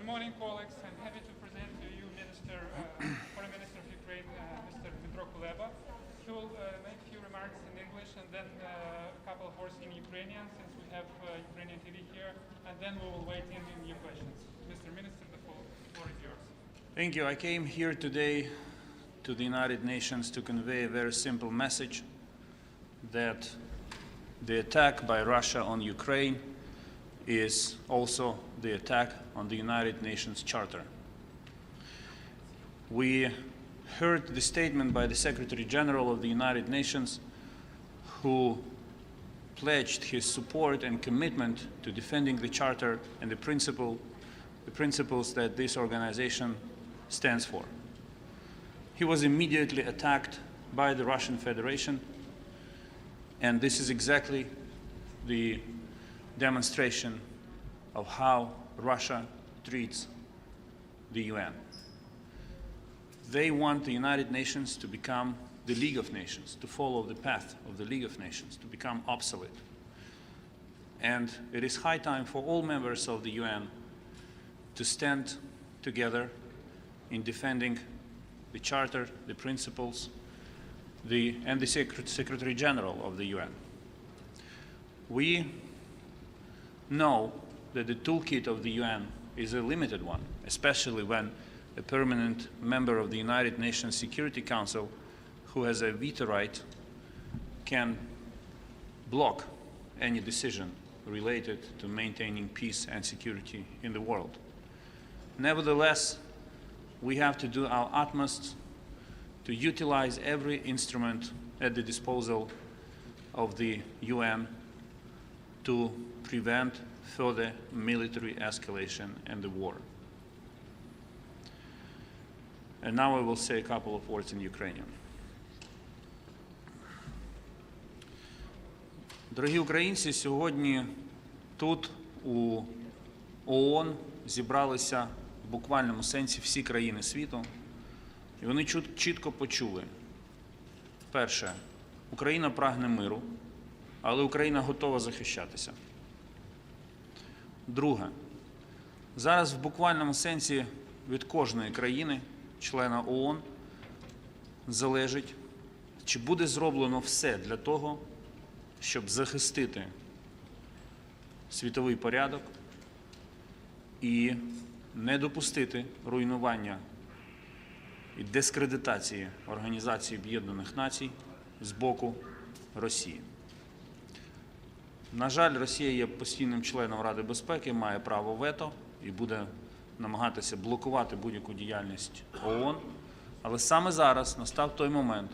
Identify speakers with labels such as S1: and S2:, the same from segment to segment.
S1: Good morning, colleagues. I'm happy to present to you Foreign Minister of Ukraine, Mr. Dmytro Kuleba. He will make a few remarks in English and then a couple of words in Ukrainian, since we have Ukrainian TV here, and then we will wait in your questions. Mr. Minister, the floor is yours.
S2: Thank you. I came here today to the United Nations to convey a very simple message that the attack by Russia on Ukraine is also the attack on the United Nations Charter. We heard the statement by the Secretary General of the United Nations, who pledged his support and commitment to defending the Charter and the principles that this organization stands for. He was immediately attacked by the Russian Federation, and this is exactly the demonstration of how Russia treats the UN. They want the United Nations to become the League of Nations, to follow the path of the League of Nations, to become obsolete. And it is high time for all members of the UN to stand together in defending the Charter, the principles, and the Secretary General of the UN. We know that the toolkit of the UN is a limited one, especially when a permanent member of the United Nations Security Council, who has a veto right, can block any decision related to maintaining peace and security in the world. Nevertheless, we have to do our utmost to utilize every instrument at the disposal of the UN to prevent further military escalation and the war. And now I will say a couple of words in Ukrainian. Дорогі українці, сьогодні тут у ООН зібралися в буквальному сенсі всі країни світу, і вони чітко почули: перше, Україна прагне миру, але Україна готова захищатися. Друге, зараз в буквальному сенсі від кожної країни, члена ООН, залежить, чи буде зроблено все для того, щоб захистити світовий порядок і не допустити руйнування і дискредитації Організації Об'єднаних Націй з боку Росії. На жаль, Росія є постійним членом Ради безпеки, має право вето і буде намагатися блокувати будь-яку діяльність ООН. Але саме зараз настав той момент,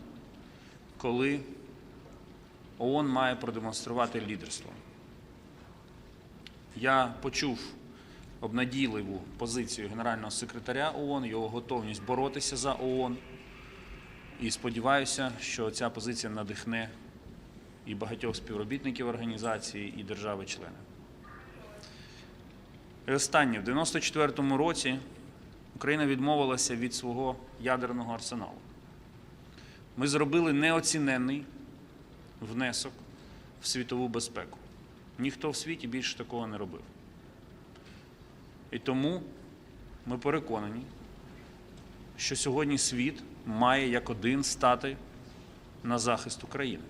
S2: коли ООН має продемонструвати лідерство. Я почув обнадійливу позицію Генерального секретаря ООН, його готовність боротися за ООН. І сподіваюся, що ця позиція надихне і багатьох співробітників організації, і держави-члени. І останнє. В 1994 році Україна відмовилася від свого ядерного арсеналу. Ми зробили неоціненний внесок в світову безпеку. Ніхто в світі більше такого не робив. І тому ми переконані, що сьогодні світ має як один стати на захист України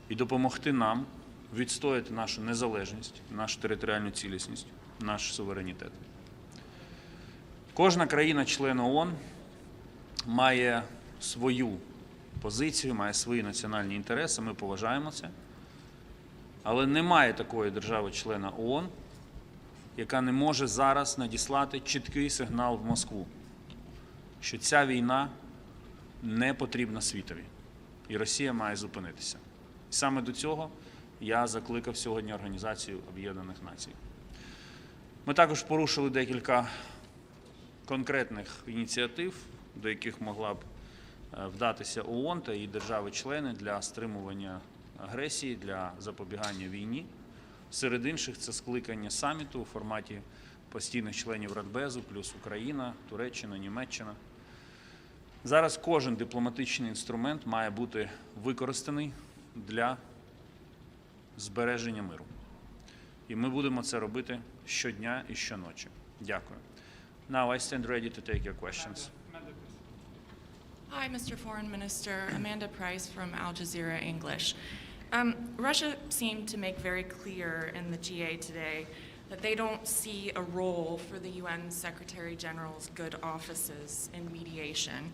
S2: і допомогти нам відстояти нашу незалежність, нашу територіальну цілісність, наш суверенітет. Кожна країна-член ООН має свою позицію, має свої національні інтереси, ми поважаємо це. Але немає такої держави-члена ООН, яка не може зараз надіслати чіткий сигнал в Москву, що ця війна не потрібна світові, і Росія має зупинитися. І саме до цього я закликав сьогодні Організацію Об'єднаних Націй. Ми також порушили декілька конкретних ініціатив, до яких могла б вдатися ООН та її держави-члени для стримування агресії, для запобігання війні. Серед інших це скликання саміту у форматі постійних членів Радбезу, плюс Україна, Туреччина, Німеччина. Зараз кожен дипломатичний інструмент має бути використаний для збереження миру. І ми будемо це робити щодня і щоночі. Дякую. Now I stand ready to take your questions.
S3: Hi, Mr. Foreign Minister. Amanda Price from Al Jazeera English. Russia seemed to make very clear in the GA today that they don't see a role for the UN Secretary General's good offices in mediation.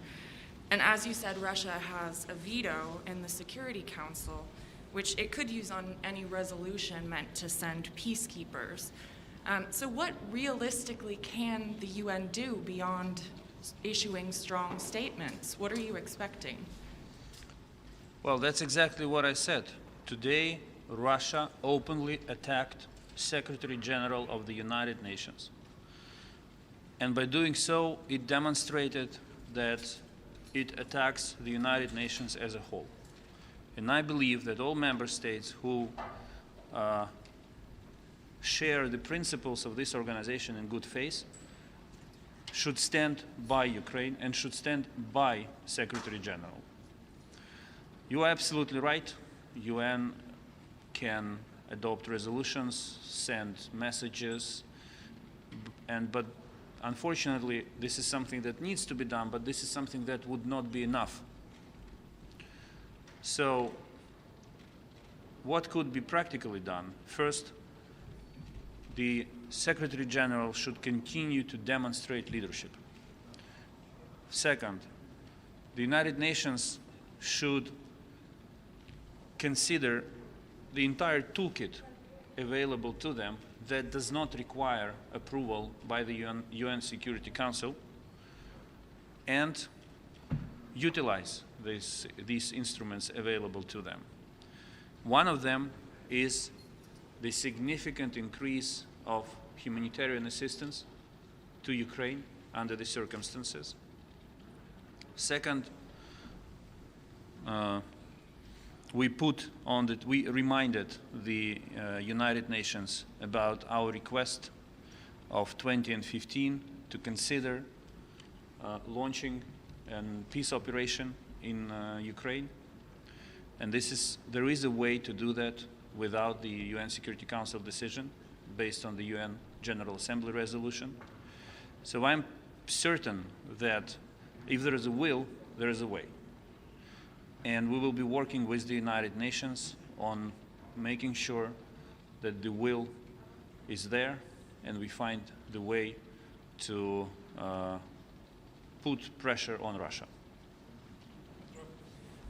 S3: And as you said, Russia has a veto in the Security Council, which it could use on any resolution meant to send peacekeepers. So what realistically can the UN do beyond issuing strong statements? What are you expecting?
S2: Well, that's exactly what I said. Today, Russia openly attacked Secretary General of the United Nations. And by doing so, it demonstrated that it attacks the United Nations as a whole. And I believe that all member states who share the principles of this organization in good faith should stand by Ukraine and should stand by Secretary General. You are absolutely right. UN can adopt resolutions, send messages, but unfortunately this is something that needs to be done, but this is something that would not be enough. So what could be practically done? First, the Secretary General should continue to demonstrate leadership. Second, the United Nations should consider the entire toolkit available to them that does not require approval by the UN Security Council and utilize these instruments available to them. One of them is the significant increase of humanitarian assistance to Ukraine under the circumstances. Second, we reminded the United Nations about our request of 2015 to consider launching a peace operation in Ukraine. And there is a way to do that without the UN Security Council decision based on the UN General Assembly resolution. So I'm certain that if there is a will, there is a way. And we will be working with the United Nations on making sure that the will is there and we find the way to put pressure on Russia.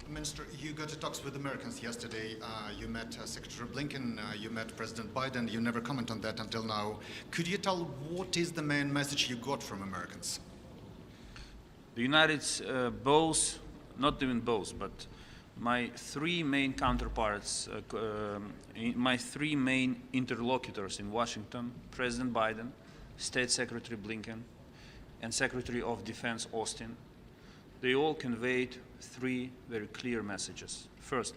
S4: Minister, you got to talks with Americans yesterday. You met Secretary Blinken, you met President Biden. You never comment on that until now. Could you tell what is the main message you got from Americans?
S2: The United both, not even both, but my three main counterparts, my three main interlocutors in Washington, President Biden, State Secretary Blinken, and Secretary of Defense Austin, they all conveyed three very clear messages. First,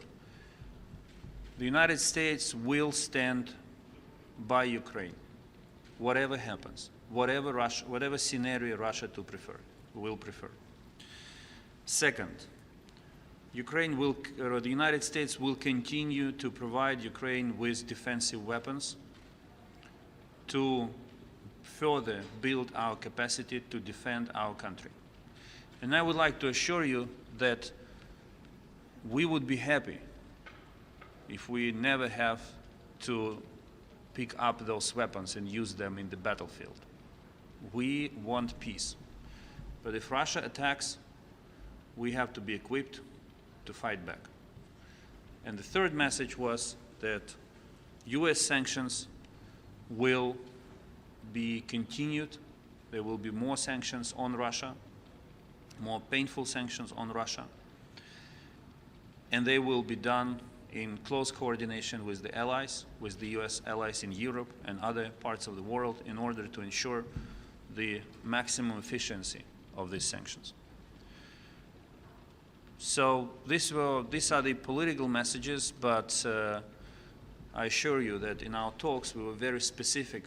S2: the United States will stand by Ukraine, whatever happens, whatever scenario Russia will prefer. Second, the United States will continue to provide Ukraine with defensive weapons to further build our capacity to defend our country. And I would like to assure you that we would be happy if we never have to pick up those weapons and use them in the battlefield. We want peace. But if Russia attacks, we have to be equipped to fight back. And the third message was that US sanctions will be continued. There will be more sanctions on Russia, more painful sanctions on Russia, and they will be done in close coordination with the allies, with the US allies in Europe and other parts of the world in order to ensure the maximum efficiency of these sanctions. So these are the political messages, but I assure you that in our talks we were very specific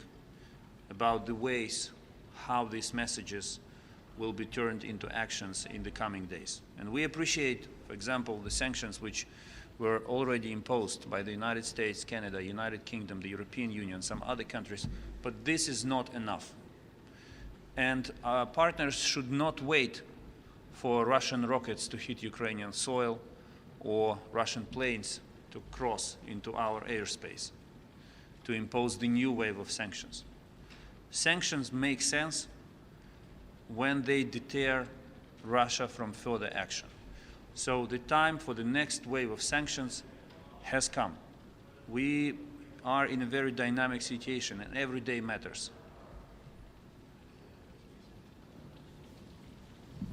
S2: about the ways how these messages will be turned into actions in the coming days. And we appreciate, for example, the sanctions which were already imposed by the United States, Canada, United Kingdom, the European Union, some other countries, but this is not enough. And our partners should not wait for Russian rockets to hit Ukrainian soil or Russian planes to cross into our airspace to impose the new wave of sanctions. Sanctions make sense when they deter Russia from further action. So the time for the next wave of sanctions has come. We are in a very dynamic situation and every day matters.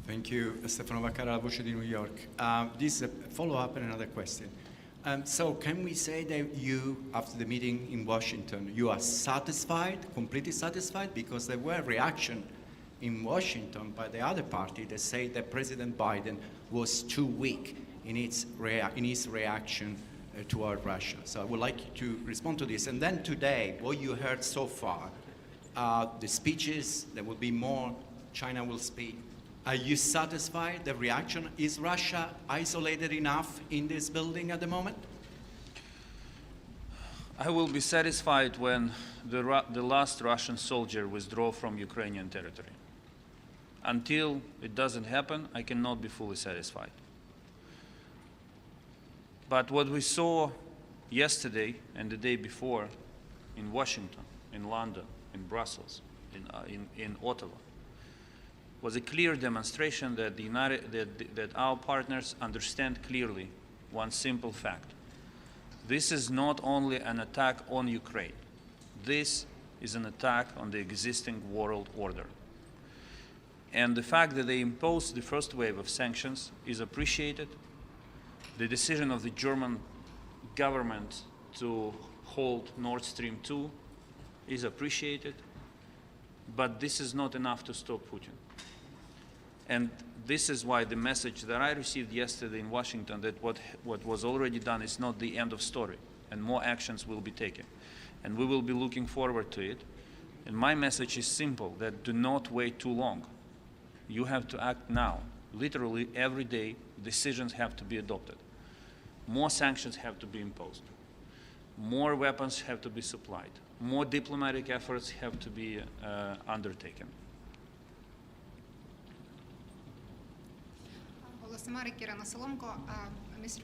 S5: Thank you, Stefano Vaccara, Voce di New York. This is a follow-up and another question. So can we say that you, after the meeting in Washington, you are satisfied, completely satisfied? Because there were reaction in Washington by the other party that say that President Biden was too weak in his reaction toward Russia. So I would like you to respond to this. And then today, what you heard so far, the speeches, there will be more, China will speak. Are you satisfied, the reaction? Is Russia isolated enough in this building at the moment?
S2: I will be satisfied when the last Russian soldier withdraws from Ukrainian territory. Until it doesn't happen, I cannot be fully satisfied. But what we saw yesterday and the day before in Washington, in London, in Brussels, in Ottawa, was a clear demonstration that, that our partners understand clearly one simple fact. This is not only an attack on Ukraine. This is an attack on the existing world order. And the fact that they imposed the first wave of sanctions is appreciated. The decision of the German government to hold Nord Stream 2 is appreciated. But this is not enough to stop Putin. And this is why the message that I received yesterday in Washington, that what was already done is not the end of story, and more actions will be taken. And we will be looking forward to it. And my message is simple, that do not wait too long. You have to act now. Literally every day, decisions have to be adopted. More sanctions have to be imposed. More weapons have to be supplied. More diplomatic efforts have to be undertaken.
S6: Mr.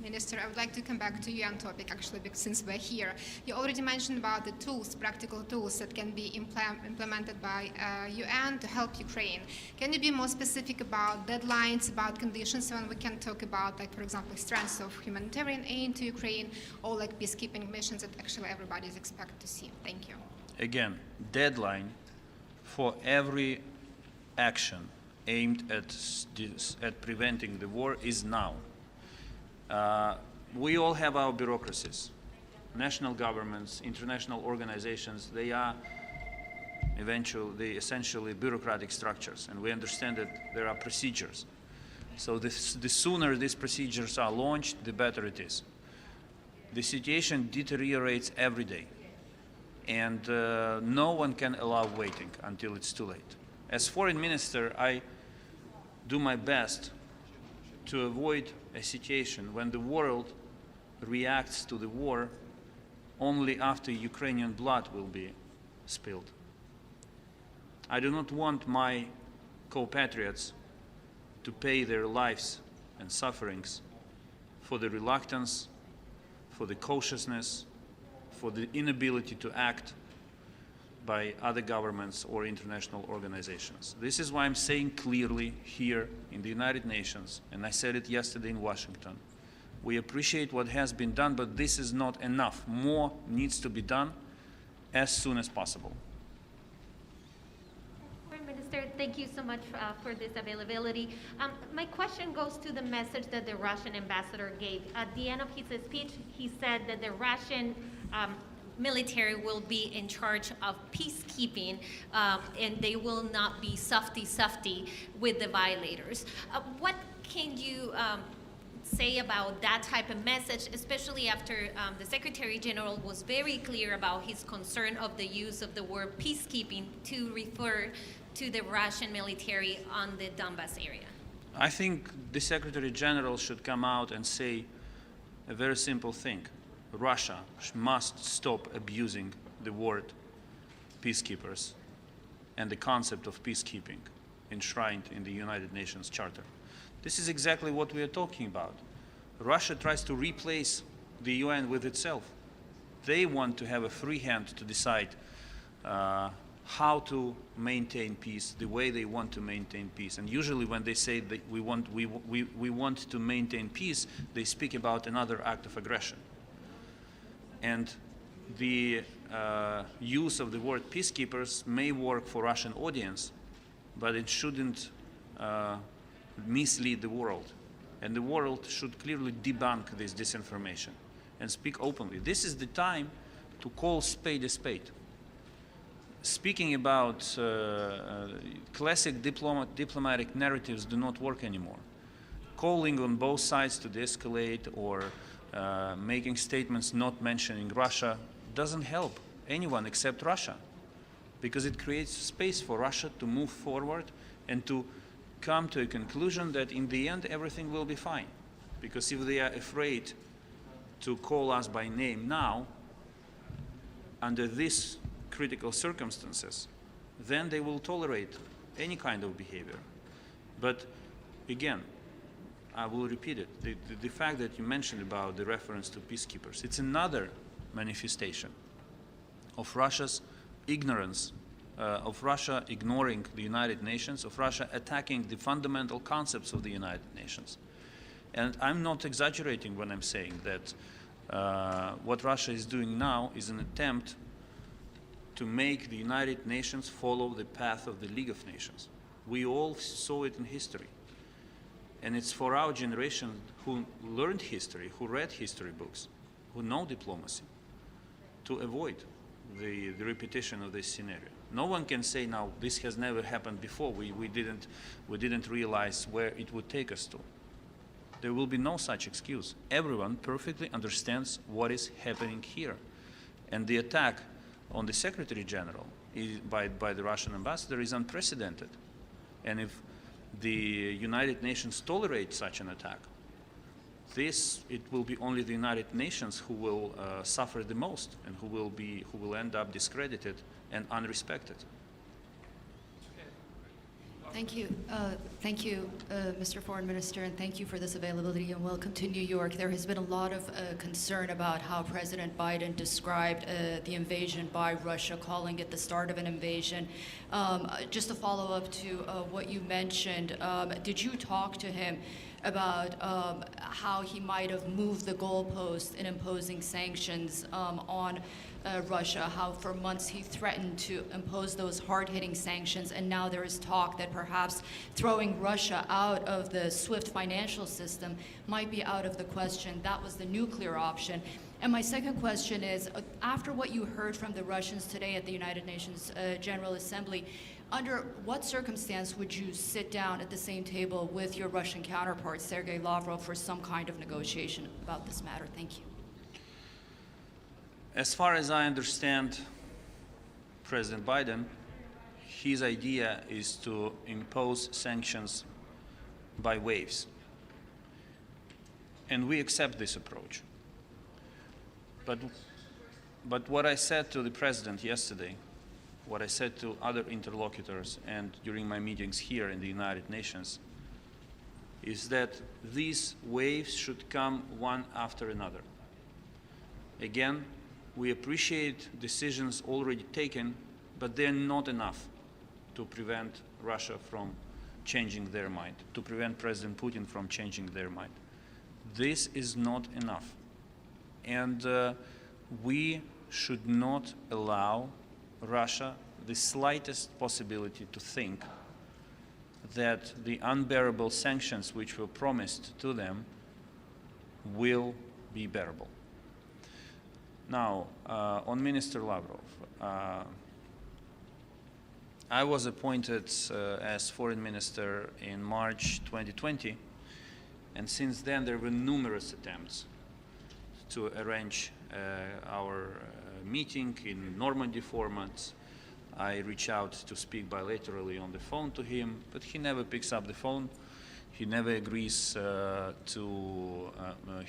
S6: Minister, I would like to come back to UN topic actually, because since we're here. You already mentioned about the tools, practical tools that can be implemented by UN to help Ukraine. Can you be more specific about deadlines, about conditions when we can talk about, like, for example, strengths of humanitarian aid to Ukraine, or like peacekeeping missions that actually everybody is expected to see? Thank you.
S2: Again, deadline for every action aimed at preventing the war is now. We all have our bureaucracies. National governments, international organizations, they are essentially bureaucratic structures, and we understand that there are procedures. So the sooner these procedures are launched, the better it is. The situation deteriorates every day, and no one can allow waiting until it's too late. As foreign minister, I do my best to avoid a situation when the world reacts to the war only after Ukrainian blood will be spilled. I do not want my compatriots to pay their lives and sufferings for the reluctance, for the cautiousness, for the inability to act by other governments or international organizations. This is why I'm saying clearly here in the United Nations, and I said it yesterday in Washington, we appreciate what has been done, but this is not enough. More needs to be done as soon as possible.
S7: Foreign Minister, thank you so much for this availability. My question goes to the message that the Russian ambassador gave. At the end of his speech, he said that the Russian military will be in charge of peacekeeping, and they will not be softy with the violators. What can you say about that type of message, especially after the Secretary General was very clear about his concern of the use of the word peacekeeping to refer to the Russian military on the Donbas area?
S2: I think the Secretary General should come out and say a very simple thing. Russia must stop abusing the word peacekeepers and the concept of peacekeeping enshrined in the United Nations Charter. This is exactly what we are talking about. Russia tries to replace the UN with itself. They want to have a free hand to decide how to maintain peace, the way they want to maintain peace. And usually when they say that we want to maintain peace, they speak about another act of aggression. And the use of the word peacekeepers may work for Russian audience, but it shouldn't mislead the world. And the world should clearly debunk this disinformation and speak openly. This is the time to call spade a spade. Speaking about classic diplomatic narratives do not work anymore. Calling on both sides to de-escalate or making statements not mentioning Russia doesn't help anyone except Russia, because it creates space for Russia to move forward and to come to a conclusion that in the end everything will be fine. Because if they are afraid to call us by name now, under these critical circumstances, then they will tolerate any kind of behavior. But again, I will repeat it, the fact that you mentioned about the reference to peacekeepers, it's another manifestation of Russia's ignorance, of Russia ignoring the United Nations, of Russia attacking the fundamental concepts of the United Nations. And I'm not exaggerating when I'm saying that what Russia is doing now is an attempt to make the United Nations follow the path of the League of Nations. We all saw it in history. And it's for our generation who learned history, who read history books, who know diplomacy, to avoid the repetition of this scenario. No one can say now this has never happened before. We didn't realize where it would take us to. There will be no such excuse. Everyone perfectly understands what is happening here. And the attack on the Secretary General by the Russian ambassador is unprecedented. And if the United Nations tolerate such an attack, it will be only the United Nations who will suffer the most and who will end up discredited and unrespected.
S8: Thank you. Thank you, Mr. Foreign Minister, and thank you for this availability, and welcome to New York. There has been a lot of concern about how President Biden described the invasion by Russia, calling it the start of an invasion. Just to follow up to what you mentioned, did you talk to him about how he might have moved the goalpost in imposing sanctions on Russia, how for months he threatened to impose those hard-hitting sanctions, and now there is talk that perhaps throwing Russia out of the SWIFT financial system might be out of the question. That was the nuclear option. And my second question is, after what you heard from the Russians today at the United Nations General Assembly, under what circumstance would you sit down at the same table with your Russian counterpart, Sergei Lavrov, for some kind of negotiation about this matter? Thank you.
S2: As far as I understand President Biden, his idea is to impose sanctions by waves. And we accept this approach. But what I said to the President yesterday, what I said to other interlocutors and during my meetings here in the United Nations, is that these waves should come one after another. Again, we appreciate decisions already taken, but they're not enough to prevent Russia from changing their mind, to prevent President Putin from changing their mind. This is not enough. And we should not allow Russia the slightest possibility to think that the unbearable sanctions which were promised to them will be bearable. Now, on Minister Lavrov, I was appointed as foreign minister in March 2020, and since then there were numerous attempts to arrange our meeting in Normandy formats. I reach out to speak bilaterally on the phone to him, but he never picks up the phone. He never agrees he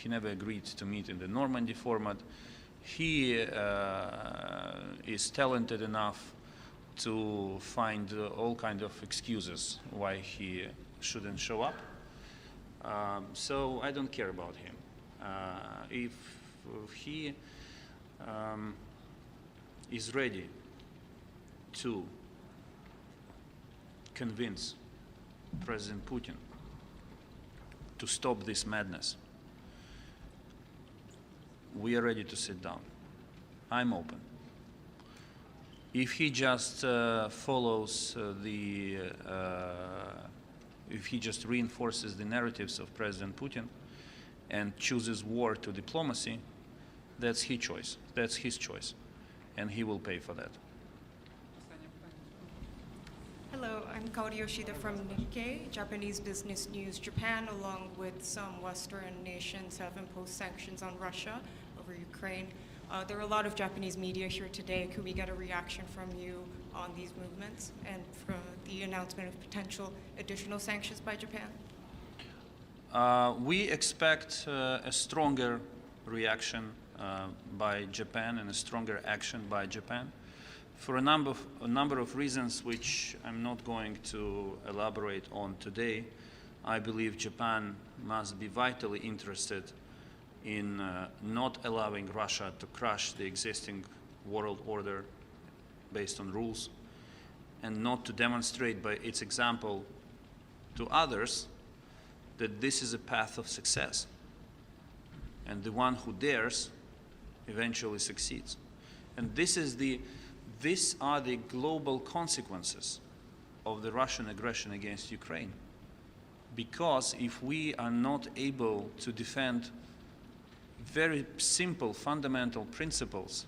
S2: never agreed to meet in the Normandy format. He is talented enough to find all kinds of excuses why he shouldn't show up. So I don't care about him. If he is ready to convince President Putin to stop this madness, we are ready to sit down. I'm open. If he just follows if he just reinforces the narratives of President Putin and chooses war to diplomacy, that's his choice. That's his choice, and he will pay for that.
S9: Hello, I'm Kaori Yoshida from Nikkei, Japanese business news. Japan, along with some Western nations, have imposed sanctions on Russia over Ukraine. There are a lot of Japanese media here today. Could we get a reaction from you on these movements and from the announcement of potential additional sanctions by Japan?
S2: We expect a stronger reaction by Japan and a stronger action by Japan for a number of reasons which I'm not going to elaborate on today. I believe Japan must be vitally interested in not allowing Russia to crush the existing world order based on rules, and not to demonstrate by its example to others that this is a path of success, and the one who dares eventually succeeds. And these are the global consequences of the Russian aggression against Ukraine. Because if we are not able to defend very simple fundamental principles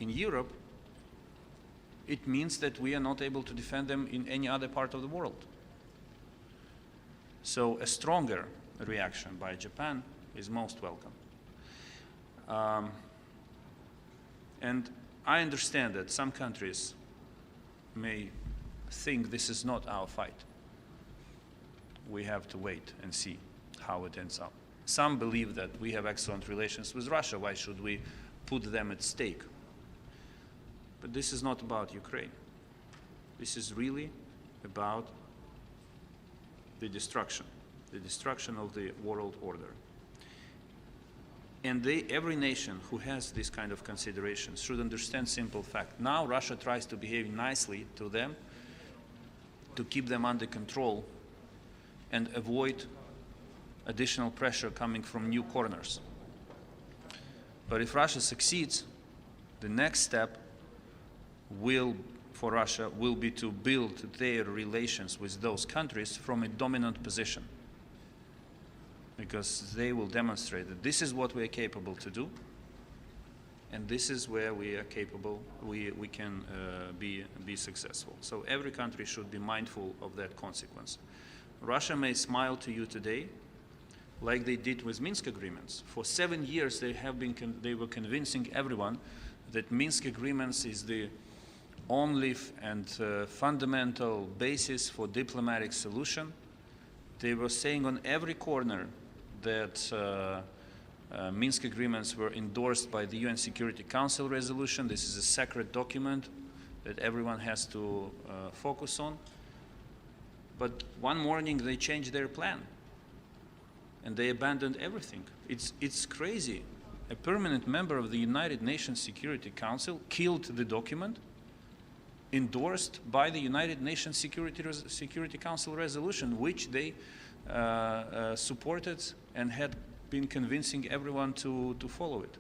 S2: in Europe, it means that we are not able to defend them in any other part of the world. So a stronger reaction by Japan is most welcome. And I understand that some countries may think this is not our fight. We have to wait and see how it ends up. Some believe that we have excellent relations with Russia. Why should we put them at stake? But this is not about Ukraine. This is really about the destruction of the world order. And every nation who has this kind of considerations should understand simple fact. Now Russia tries to behave nicely to them, to keep them under control and avoid additional pressure coming from new corners. But if Russia succeeds, the next step for Russia will be to build their relations with those countries from a dominant position, because they will demonstrate that this is what we are capable to do, and this is where we are capable, we can be successful. So every country should be mindful of that consequence. Russia may smile to you today, like they did with Minsk agreements. For 7 years, they were convincing everyone that Minsk agreements is the only and fundamental basis for diplomatic solution. They were saying on every corner that Minsk agreements were endorsed by the UN Security Council resolution. This is a sacred document that everyone has to focus on. But one morning they changed their plan and they abandoned everything. It's crazy. A permanent member of the United Nations Security Council killed the document endorsed by the United Nations Security Council resolution, which they supported and had been convincing everyone to follow it.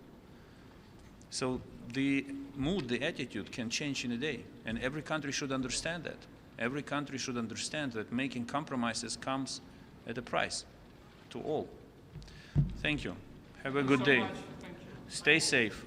S2: So the mood, the attitude can change in a day, and every country should understand that. Every country should understand that making compromises comes at a price to all. Thank you. Have a good day.
S1: Thank you.
S2: Stay safe.